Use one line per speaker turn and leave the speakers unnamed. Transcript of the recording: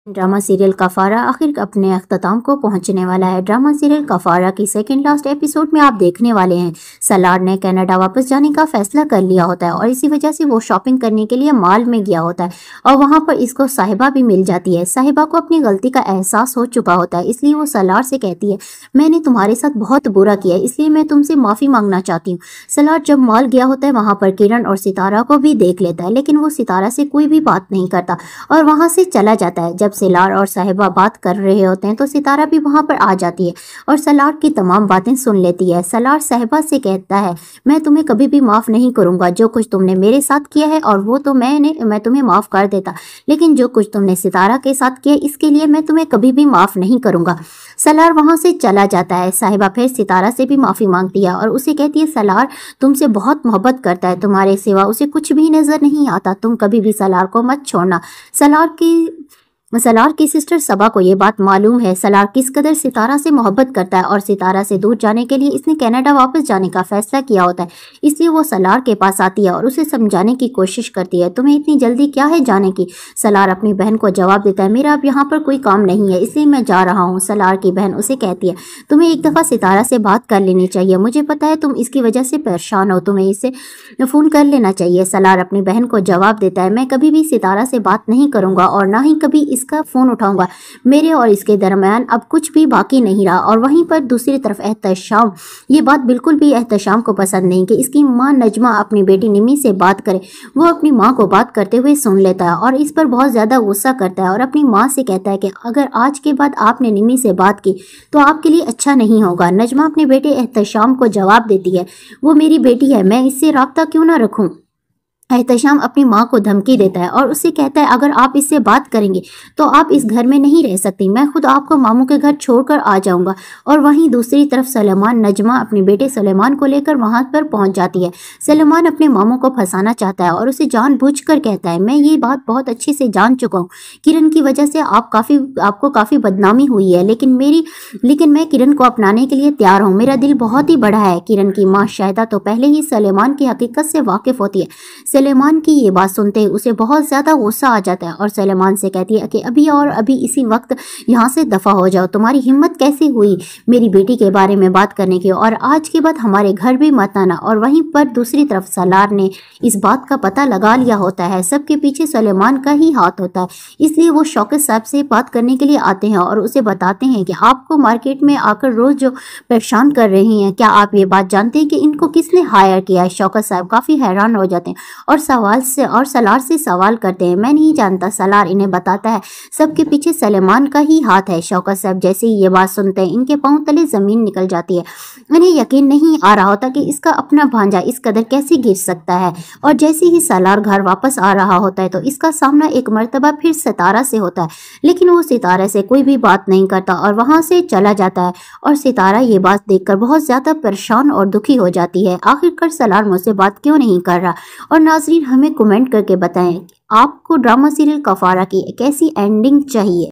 Drama serial कफारा आखिर अपने अख्ताम को पहुंचने वाला है। ड्रामा सीरियल कफारा की सेकंड लास्ट एपिसोड में आप देखने वाले हैं सलार ने कनाडा वापस जाने का फैसला कर लिया होता है और इसी वजह से वो शॉपिंग करने के लिए मॉल में गया होता है और वहां पर इसको साहिबा भी मिल जाती है। साहिबा को अपनी गलती का एहसास हो चुका होता है, इसलिए वो सलार से कहती है मैंने तुम्हारे साथ बहुत बुरा किया, इसलिए मैं तुमसे माफ़ी मांगना चाहती हूँ। सलार जब मॉल गया होता है वहाँ पर किरण और सितारा को भी देख लेता है, लेकिन वो सितारा से कोई भी बात नहीं करता और वहाँ से चला जाता है। जब सलार और साहिबा बात कर रहे होते हैं तो सितारा भी वहाँ पर आ जाती है और सलार की तमाम बातें सुन लेती है। सलार साहिबा से कहता है मैं तुम्हें कभी भी माफ़ नहीं करूँगा, जो कुछ तुमने मेरे साथ किया है और वो तो मैं तुम्हें माफ़ कर देता, लेकिन जो कुछ तुमने सितारा के साथ किया इसके लिए मैं तुम्हें कभी भी माफ़ नहीं करूँगा। सलार वहाँ से चला जाता है। साहिबा फिर सितारा से भी माफ़ी मांगती है और उसे कहती है सलार तुमसे बहुत मोहब्बत करता है, तुम्हारे सिवा उसे कुछ भी नज़र नहीं आता, तुम कभी भी सलार को मत छोड़ना। सलार की सिस्टर सबा को ये बात मालूम है सलार किस कदर सितारा से मोहब्बत करता है और सितारा से दूर जाने के लिए इसने कनाडा वापस जाने का फैसला किया होता है। इसलिए वो सलार के पास आती है और उसे समझाने की कोशिश करती है तुम्हें इतनी जल्दी क्या है जाने की। सलार अपनी बहन को जवाब देता है मेरा अब यहाँ पर कोई काम नहीं है इसलिए मैं जा रहा हूँ। सलार की बहन उसे कहती है तुम्हें एक दफ़ा सितारा से बात कर लेनी चाहिए, मुझे पता है तुम इसकी वजह से परेशान हो, तुम्हें इससे फ़ोन कर लेना चाहिए। सलार अपनी बहन को जवाब देता है मैं कभी भी सितारा से बात नहीं करूँगा और ना ही कभी इसका फ़ोन उठाऊंगा, मेरे और इसके दरमियान अब कुछ भी बाकी नहीं रहा। और वहीं पर दूसरी तरफ एहतशाम, ये बात बिल्कुल भी एहतशाम को पसंद नहीं कि इसकी माँ नजमा अपनी बेटी निमी से बात करे। वो अपनी माँ को बात करते हुए सुन लेता है और इस पर बहुत ज़्यादा गुस्सा करता है और अपनी माँ से कहता है कि अगर आज के बाद आपने निमी से बात की तो आपके लिए अच्छा नहीं होगा। नजमा अपने बेटे एहतशाम को जवाब देती है वो मेरी बेटी है, मैं इससे राब्ता क्यों ना रखूँ। एहतशाम अपनी माँ को धमकी देता है और उससे कहता है अगर आप इससे बात करेंगे तो आप इस घर में नहीं रह सकती, मैं खुद आपको मामू के घर छोड़कर आ जाऊंगा। और वहीं दूसरी तरफ सलेमान नजमा अपने बेटे सलेमान को लेकर वहां पर पहुंच जाती है। सलेमान अपने मामू को फंसाना चाहता है और उसे जानबूझकर कहता है मैं ये बात बहुत अच्छे से जान चुका हूँ, किरण की वजह से आपको काफ़ी बदनामी हुई है, लेकिन मैं किरण को अपनाने के लिए तैयार हूँ, मेरा दिल बहुत ही बड़ा है। किरण की माँ शायदा तो पहले ही सलेमान की हकीकत से वाकिफ होती है। सलेमान की ये बात सुनते ही उसे बहुत ज़्यादा गुस्सा आ जाता है और सलेमान से कहती है कि अभी और अभी इसी वक्त यहाँ से दफ़ा हो जाओ, तुम्हारी हिम्मत कैसे हुई मेरी बेटी के बारे में बात करने की, और आज के बाद हमारे घर भी मत आना। और वहीं पर दूसरी तरफ सलार ने इस बात का पता लगा लिया होता है, सबके पीछे सलेमान का ही हाथ होता है, इसलिए वो शौकत साहब से बात करने के लिए आते हैं और उसे बताते हैं कि आपको मार्केट में आकर रोज़ जो परेशान कर रही हैं, क्या आप ये बात जानते हैं कि इनको किसने हायर किया है। शौकत साहब काफ़ी हैरान हो जाते हैं और सलार से सवाल करते हैं मैं नहीं जानता। सलार इन्हें बताता है सबके पीछे सलेमान का ही हाथ है। शौकत साहब जैसे ही ये बात सुनते हैं इनके पांव तले ज़मीन निकल जाती है, इन्हें यकीन नहीं आ रहा होता कि इसका अपना भांजा इस कदर कैसे गिर सकता है। और जैसे ही सलार घर वापस आ रहा होता है तो इसका सामना एक मर्तबा फिर सितारा से होता है, लेकिन वो सितारा से कोई भी बात नहीं करता और वहाँ से चला जाता है। और सितारा ये बात देखकर बहुत ज़्यादा परेशान और दुखी हो जाती है, आखिरकार सलार मुझसे बात क्यों नहीं कर रहा। और नाज़रीन हमें कमेंट करके बताएं आपको ड्रामा सीरियल कफारा की कैसी एंडिंग चाहिए।